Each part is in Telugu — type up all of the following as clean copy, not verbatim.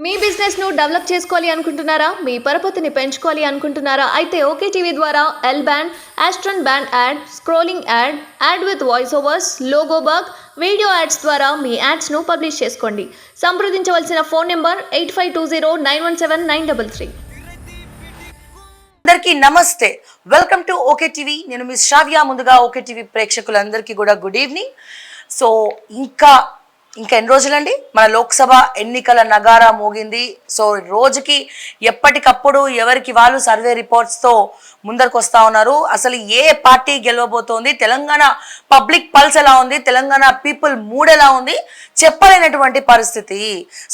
మీ బిజినెస్ ను డెవలప్ చేసుకోవాలి అనుకుంటున్నారా? మీ పరపతిని పెంచుకోవాలి అనుకుంటున్నారా? అయితే ఓకే టీవీ ద్వారా L band, aston band ad, scrolling ad, ad with voice overs, logo bug, video ads ద్వారా మీ యాడ్స్ ను పబ్లిష్ చేసుకోండి. సంప్రదించవలసిన ఫోన్ నెంబర్ 8520917933. అందరికీ నమస్తే, వెల్కమ్ టు ఓకే టీవీ. నేను మీ శ్రావ్య. ముందుగా ఓకే టీవీ ప్రేక్షకులందరికీ కూడా గుడ్ ఈవినింగ్. సో ఇంకా ఎన్ని రోజులండి మన లోక్సభ ఎన్నికల నగారా మోగింది. సో రోజుకి ఎప్పటికప్పుడు ఎవరికి వాళ్ళు సర్వే రిపోర్ట్స్తో ముందరకు వస్తూ ఉన్నారు. అసలు ఏ పార్టీ గెలవబోతోంది, తెలంగాణ పబ్లిక్ పల్స్ ఎలా ఉంది, తెలంగాణ పీపుల్ మూడ్ ఎలా ఉంది చెప్పలేనటువంటి పరిస్థితి.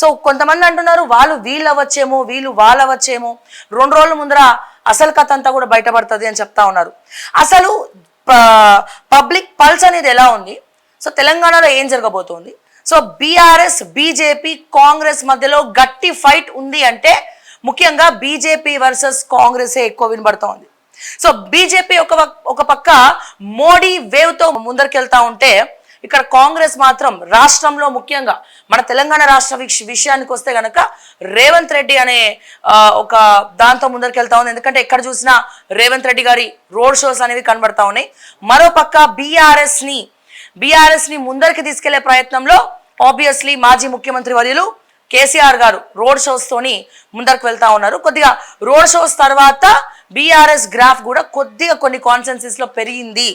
సో కొంతమంది అంటున్నారు వీళ్ళు అవ్వచ్చేమో, వీళ్ళు వాళ్ళు అవ్వచ్చేమో, 2 రోజుల ముందర అసలు కథ అంతా కూడా బయటపడుతుంది అని చెప్తా ఉన్నారు. అసలు పబ్లిక్ పల్స్ అనేది ఎలా ఉంది, సో తెలంగాణలో ఏం జరగబోతోంది, సో బీఆర్ఎస్, బీజేపీ, కాంగ్రెస్ మధ్యలో గట్టి ఫైట్ ఉంది అంటే ముఖ్యంగా బీజేపీ వర్సెస్ కాంగ్రెస్ ఎక్కువ వినబడుతోంది. సో బీజేపీ ఒక పక్క మోడీ వేవ్ తో ముందరికెళ్తా ఉంటే, ఇక్కడ కాంగ్రెస్ మాత్రం రాష్ట్రంలో ముఖ్యంగా మన తెలంగాణ రాష్ట్ర విషయానికి వస్తే గనక రేవంత్ రెడ్డి అనే ఒక దాంతో ముందరికెళ్తా ఉంది. ఎందుకంటే ఎక్కడ చూసినా రేవంత్ రెడ్డి గారి రోడ్ షోస్ అనేవి కనబడతా ఉన్నాయి. మరోపక్క బీఆర్ఎస్ ని ముందరికి తీసుకెళ్లే ప్రయత్నంలో ఆబ్వియస్లీ మాజీ ముఖ్యమంత్రి వర్యులు కేసీఆర్ గారు రోడ్ షోస్ తోని ముందరకు వెళ్తా ఉన్నారు. కొద్దిగా రోడ్ షోస్ తర్వాత బీఆర్ఎస్ గ్రాఫ్ కూడా కొద్దిగా కొన్ని కాన్సెన్సెస్ లో పెరిగింది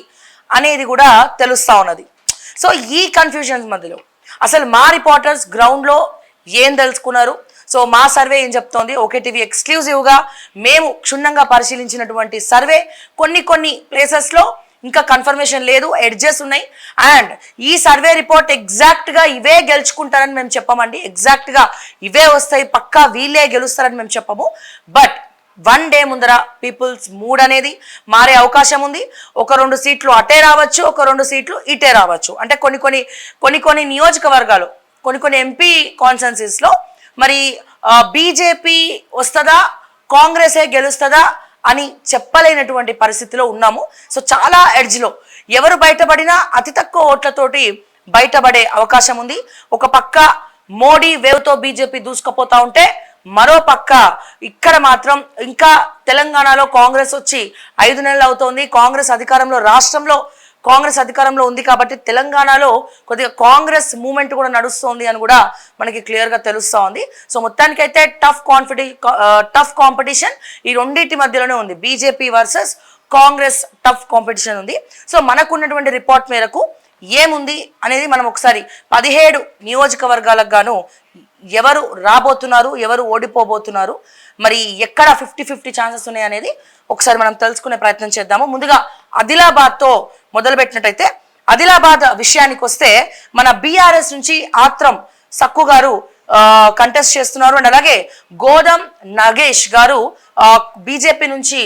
అనేది కూడా తెలుస్తా ఉన్నది. సో ఈ కన్ఫ్యూజన్స్ మధ్యలో అసలు మా రిపోర్టర్స్ గ్రౌండ్ లో ఏం తెలుసుకున్నారు, సో మా సర్వే ఏం చెప్తోంది, ఓకే టీవీ ఎక్స్క్లూజివ్ గా మేము క్షుణ్ణంగా పరిశీలించినటువంటి సర్వే కొన్ని ప్లేసెస్ లో ఇంకా కన్ఫర్మేషన్ లేదు, ఎడ్జెస్ ఉన్నాయి. అండ్ ఈ సర్వే రిపోర్ట్ ఎగ్జాక్ట్ గా ఇవే గెలుచుకుంటారని మేము చెప్పమండి, ఎగ్జాక్ట్ గా ఇవే వస్తాయి, పక్కా వీళ్ళే గెలుస్తారని మేము చెప్పము. బట్ 1 డే ముందర పీపుల్స్ మూడ్ అనేది మారే అవకాశం ఉంది. 1-2 సీట్లు అటే రావచ్చు, 1-2 సీట్లు ఇటే రావచ్చు. అంటే కొన్ని నియోజకవర్గాలు, కొన్ని ఎంపీ కాన్స్టిట్యుయెన్సీస్ లో మరి బీజేపీ వస్తుందా, కాంగ్రెసే గెలుస్తుందా అని చెప్పలేనటువంటి పరిస్థితిలో ఉన్నాము. సో చాలా ఎడ్జ్లో ఎవరు బయటపడినా అతి తక్కువ ఓట్లతోటి బయటపడే అవకాశం ఉంది. ఒక పక్క మోడీ వేవ్తో బీజేపీ దూసుకుపోతా ఉంటే, మరో పక్క ఇక్కడ మాత్రం ఇంకా తెలంగాణలో కాంగ్రెస్ వచ్చి 5 నెలలు అవుతోంది. రాష్ట్రంలో కాంగ్రెస్ అధికారంలో ఉంది కాబట్టి తెలంగాణలో కొద్దిగా కాంగ్రెస్ మూమెంట్ కూడా నడుస్తోంది అని కూడా మనకి క్లియర్ గా తెలుస్తా ఉంది. సో మొత్తానికైతే టఫ్ కాంపిటీషన్ ఈ రెండింటి మధ్యలోనే ఉంది. BJP versus Congress tough competition ఉంది. సో మనకున్నటువంటి రిపోర్ట్ మేరకు ఏముంది అనేది మనం ఒకసారి 17 నియోజకవర్గాలకు గాను ఎవరు రాబోతున్నారు, ఎవరు ఓడిపోబోతున్నారు, మరి ఎక్కడ 50-50 ఛాన్సెస్ ఉన్నాయి అనేది ఒకసారి మనం తెలుసుకునే ప్రయత్నం చేద్దాము. ముందుగా ఆదిలాబాద్తో మొదలుపెట్టినట్టయితే, ఆదిలాబాద్ విషయానికి వస్తే మన బీఆర్ఎస్ నుంచి ఆత్రం సక్కు గారు కంటెస్ట్ చేస్తున్నారు. అండ్ అలాగే గోదం నగేష్ గారు బీజేపీ నుంచి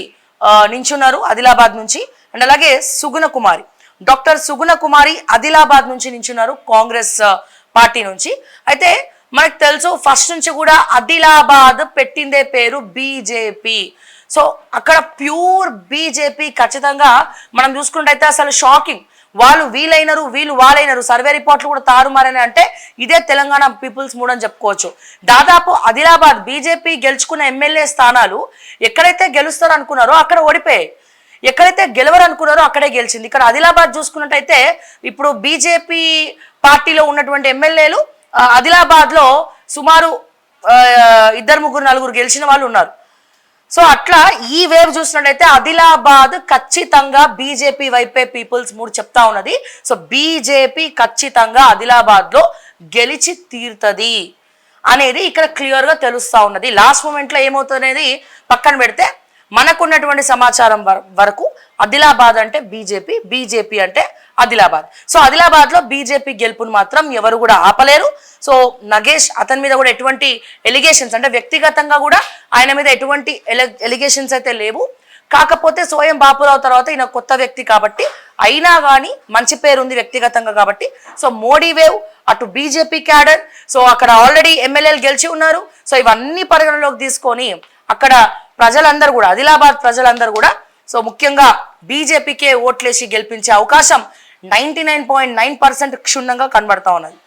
నించున్నారు ఆదిలాబాద్ నుంచి. అండ్ అలాగే డాక్టర్ సుగుణ కుమారి ఆదిలాబాద్ నుంచి నించున్నారు కాంగ్రెస్ పార్టీ నుంచి. అయితే మనకు తెలుసు ఫస్ట్ నుంచి కూడా ఆదిలాబాద్ పెట్టిందే పేరు బీజేపీ. సో అక్కడ ప్యూర్ బీజేపీ ఖచ్చితంగా మనం చూసుకుంటే అసలు షాకింగ్. వీళ్ళు వాళ్ళైనరు సర్వే రిపోర్ట్లు కూడా తారుమారని అంటే ఇదే తెలంగాణ పీపుల్స్ మూడ్ అని చెప్పుకోవచ్చు. దాదాపు ఆదిలాబాద్ బీజేపీ గెలుచుకున్న ఎమ్మెల్యే స్థానాలు ఎక్కడైతే గెలుస్తారు అనుకున్నారో అక్కడ ఓడిపోయాయి, ఎక్కడైతే గెలవరు అనుకున్నారో అక్కడే గెలిచింది. ఇక్కడ ఆదిలాబాద్ చూసుకున్నట్టయితే ఇప్పుడు బీజేపీ పార్టీలో ఉన్నటువంటి ఎమ్మెల్యేలు ఆదిలాబాద్ లో సుమారు 2-3-4 గెలిచిన వాళ్ళు ఉన్నారు. సో అట్లా ఈ వేవ్ చూసినట్టయితే ఆదిలాబాద్ ఖచ్చితంగా బీజేపీ వైపే పీపుల్స్ మూడు చెప్తా ఉన్నది. సో బీజేపీ ఖచ్చితంగా ఆదిలాబాద్ లో గెలిచి తీరుతుంది అనేది ఇక్కడ క్లియర్ గా తెలుస్తా ఉన్నది. లాస్ట్ మూమెంట్ లో ఏమవుతుంది అనేది పక్కన పెడితే మనకున్నటువంటి సమాచారం వరకు ఆదిలాబాద్ అంటే బీజేపీ, బీజేపీ అంటే ఆదిలాబాద్. సో ఆదిలాబాద్ లో బీజేపీ గెలుపును మాత్రం ఎవరు కూడా ఆపలేరు. సో నగేష్ అతని మీద కూడా ఎటువంటి ఎలిగేషన్స్, అంటే వ్యక్తిగతంగా కూడా ఆయన మీద ఎటువంటి ఎలిగేషన్స్ అయితే లేవు. కాకపోతే సోయం బాపురావు తర్వాత ఈయన కొత్త వ్యక్తి కాబట్టి, అయినా కానీ మంచి పేరు ఉంది వ్యక్తిగతంగా కాబట్టి. సో మోడీ వేవ్, అటు బీజేపీ క్యాడర్, సో అక్కడ ఆల్రెడీ ఎమ్మెల్యేలు గెలిచి ఉన్నారు. సో ఇవన్నీ పరిగణలోకి తీసుకొని అక్కడ ప్రజలందరూ కూడా, ఆదిలాబాద్ ప్రజలందరూ కూడా సో ముఖ్యంగా బీజేపీకే ఓట్లేసి గెలిపించే అవకాశం 99.9% క్షుణ్ణంగా కనబడతా ఉన్నది.